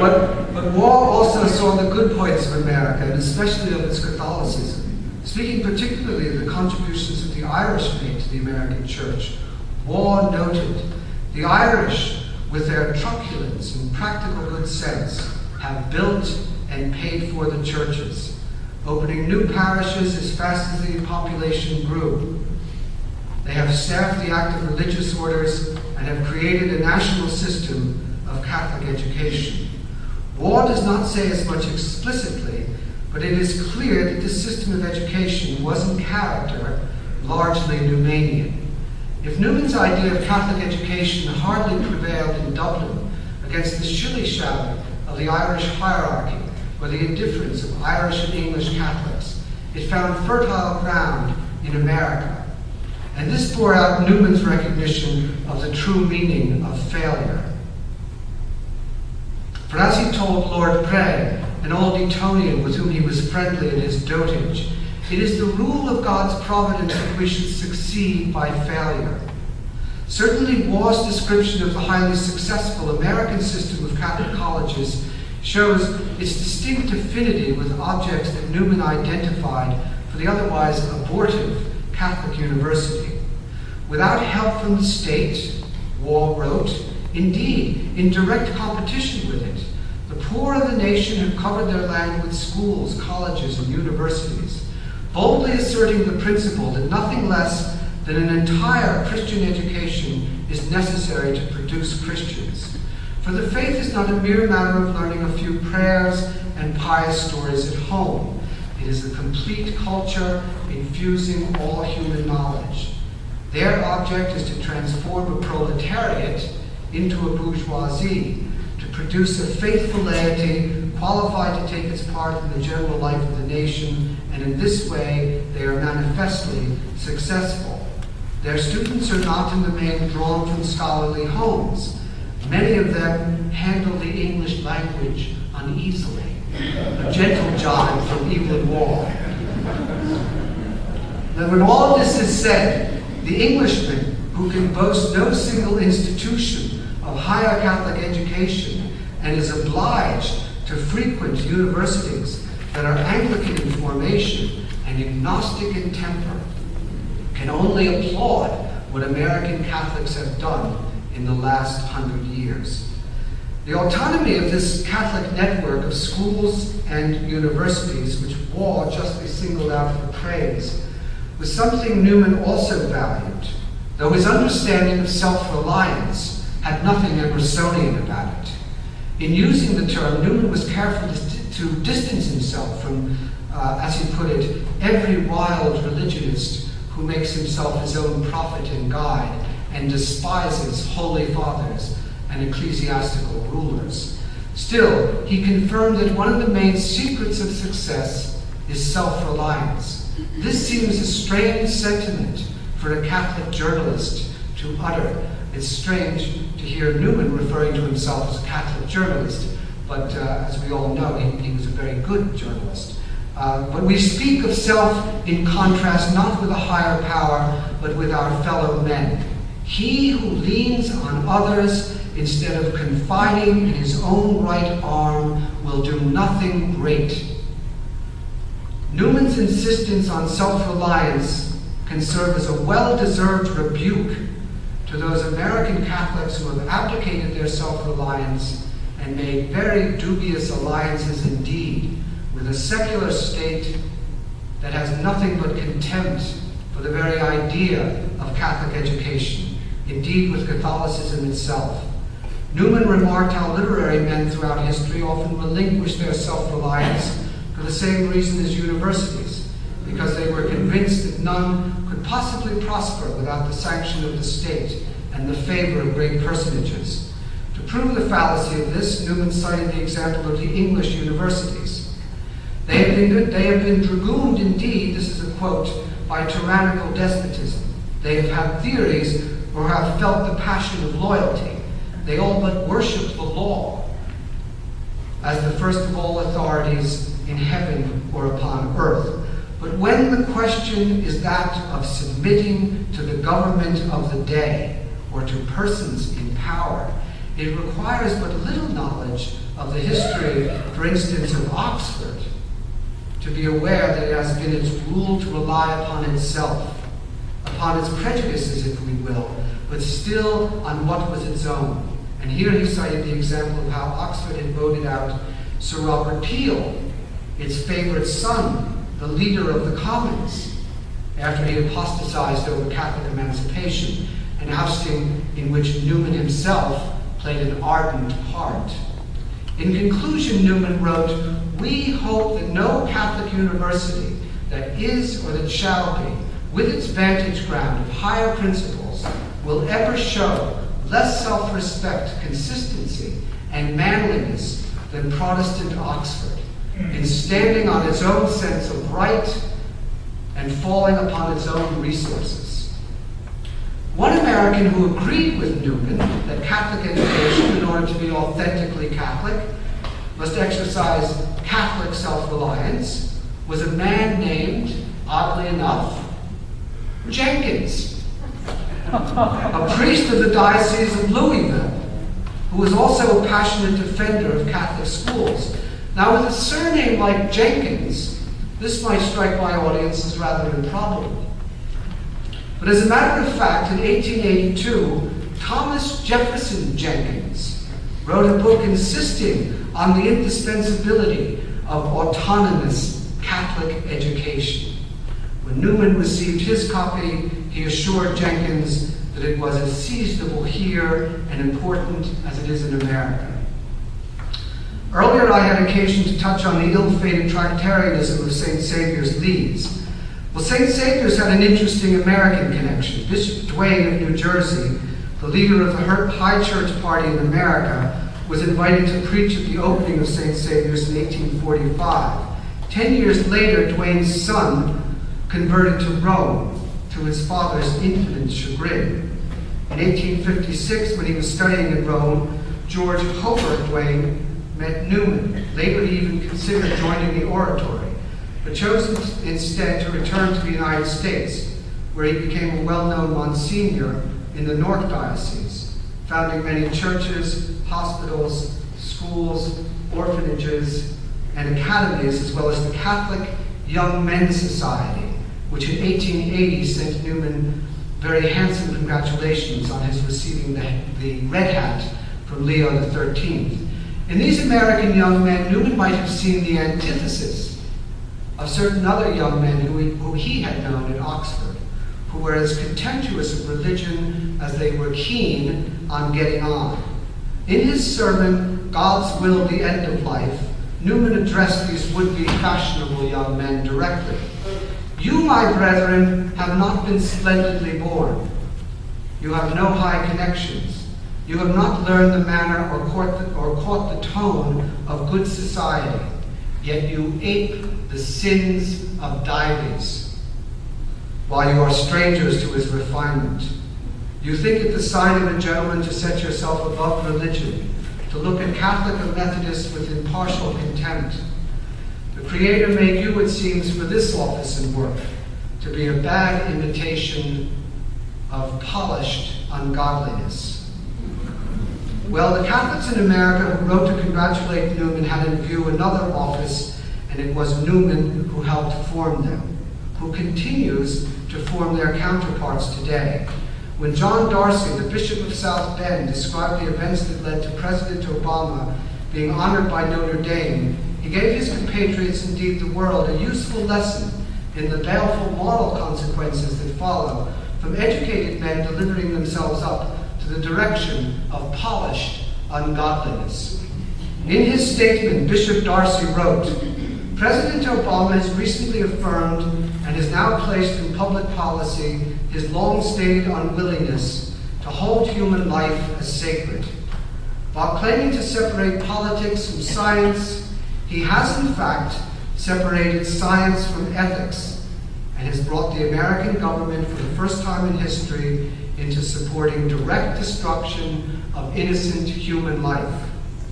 But Waugh also saw the good points of America, and especially of its Catholicism. Speaking particularly of the contributions that the Irish made to the American church, Waugh noted, "The Irish, with their truculence and practical good sense, have built and paid for the churches, opening new parishes as fast as the population grew. They have staffed the active religious orders and have created a national system of Catholic education." Waugh does not say as much explicitly, but it is clear that this system of education was in character largely Newmanian. If Newman's idea of Catholic education hardly prevailed in Dublin against the shilly-shally of the Irish hierarchy or the indifference of Irish and English Catholics, it found fertile ground in America. And this bore out Newman's recognition of the true meaning of failure. For as he told Lord Bray, an old Etonian with whom he was friendly in his dotage, it is the rule of God's providence that we should succeed by failure. Certainly Waugh's description of the highly successful American system of Catholic colleges shows its distinct affinity with objects that Newman identified for the otherwise abortive Catholic university. Without help from the state, Waugh wrote, indeed, in direct competition with it, the poor of the nation have covered their land with schools, colleges, and universities, boldly asserting the principle that nothing less than an entire Christian education is necessary to produce Christians. For the faith is not a mere matter of learning a few prayers and pious stories at home. It is a complete culture infusing all human knowledge. Their object is to transform a proletariat into a bourgeoisie, to produce a faithful laity qualified to take its part in the general life of the nation, and in this way they are manifestly successful. Their students are not in the main drawn from scholarly homes. Many of them handle the English language uneasily. A gentle jibe from Evelyn Waugh. Now when all this is said, the Englishman, who can boast no single institution of higher Catholic education and is obliged to frequent universities that are Anglican in formation and agnostic in temper, can only applaud what American Catholics have done in the last 100 years. The autonomy of this Catholic network of schools and universities, which Waugh justly singled out for praise, was something Newman also valued, though his understanding of self-reliance had nothing Emersonian about it. In using the term, Newman was careful to distance himself from, as he put it, every wild religionist who makes himself his own prophet and guide and despises holy fathers and ecclesiastical rulers. Still, he confirmed that one of the main secrets of success is self-reliance. This seems a strange sentiment for a Catholic journalist to utter. It's strange to hear Newman referring to himself as a Catholic journalist, but as we all know, he was a very good journalist. But we speak of self in contrast not with a higher power, but with our fellow men. He who leans on others instead of confiding in his own right arm will do nothing great. Newman's insistence on self-reliance can serve as a well-deserved rebuke to those American Catholics who have abdicated their self-reliance and made very dubious alliances indeed with a secular state that has nothing but contempt for the very idea of Catholic education, indeed with Catholicism itself. Newman remarked how literary men throughout history often relinquished their self-reliance for the same reason as universities, because they were convinced that none could possibly prosper without the sanction of the state and the favor of great personages. To prove the fallacy of this, Newman cited the example of the English universities. They have been dragooned indeed, this is a quote, by tyrannical despotism. They have had theories or have felt the passion of loyalty. They all but worship the law as the first of all authorities in heaven or upon earth. But when the question is that of submitting to the government of the day or to persons in power, it requires but little knowledge of the history, for instance, of Oxford, to be aware that it has been its rule to rely upon itself, upon its prejudices, if we will, but still on what was its own. And here he cited the example of how Oxford had voted out Sir Robert Peel, its favorite son, the leader of the Commons, after he apostatized over Catholic emancipation, an ousting in which Newman himself played an ardent part. In conclusion, Newman wrote, "We hope that no Catholic university that is or that shall be, with its vantage ground of higher principles, will ever show less self-respect, consistency, and manliness than Protestant Oxford, in standing on its own sense of right and falling upon its own resources." One American who agreed with Newman that Catholic education, in order to be authentically Catholic, must exercise Catholic self-reliance was a man named, oddly enough, Jenkins, a priest of the Diocese of Louisville, who was also a passionate defender of Catholic schools. Now, with a surname like Jenkins, this might strike my audience as rather improbable. But as a matter of fact, in 1882, Thomas Jefferson Jenkins wrote a book insisting on the indispensability of autonomous Catholic education. When Newman received his copy, he assured Jenkins that it was as seasonable here and important as it is in America. Earlier, I had occasion to touch on the ill-fated Tractarianism of St. Saviour's Leeds. Well, St. Saviour's had an interesting American connection. Bishop Duane of New Jersey, the leader of the High Church Party in America, was invited to preach at the opening of St. Saviour's in 1845. 10 years later, Duane's son converted to Rome, to his father's infinite chagrin. In 1856, when he was studying in Rome, George Hobart Duane met Newman. Later, he even considered joining the oratory, but chose instead to return to the United States, where he became a well-known Monsignor in the North Diocese, founding many churches, hospitals, schools, orphanages, and academies, as well as the Catholic Young Men's Society, which in 1880 sent Newman very handsome congratulations on his receiving the red hat from Leo XIII. In these American young men, Newman might have seen the antithesis of certain other young men who he had known at Oxford, who were as contemptuous of religion as they were keen on getting on. In his sermon, God's Will, the End of Life, Newman addressed these would-be fashionable young men directly. "You, my brethren, have not been splendidly born. You have no high connections. You have not learned the manner or caught the tone of good society, yet you ape the sins of Dives, while you are strangers to his refinement. You think it the sign of a gentleman to set yourself above religion, to look at Catholic or Methodist with impartial contempt. The Creator made you, it seems, for this office and work, to be a bad imitation of polished ungodliness." Well, the Catholics in America who wrote to congratulate Newman had in view another office, and it was Newman who helped form them, who continues to form their counterparts today. When John Darcy, the Bishop of South Bend, described the events that led to President Obama being honored by Notre Dame, he gave his compatriots, indeed the world, a useful lesson in the baleful moral consequences that follow from educated men delivering themselves up to the direction of polished ungodliness. In his statement, Bishop Darcy wrote, "President Obama has recently affirmed and has now placed in public policy his long-stated unwillingness to hold human life as sacred. While claiming to separate politics from science, he has in fact separated science from ethics and has brought the American government for the first time in history into supporting direct destruction of innocent human life.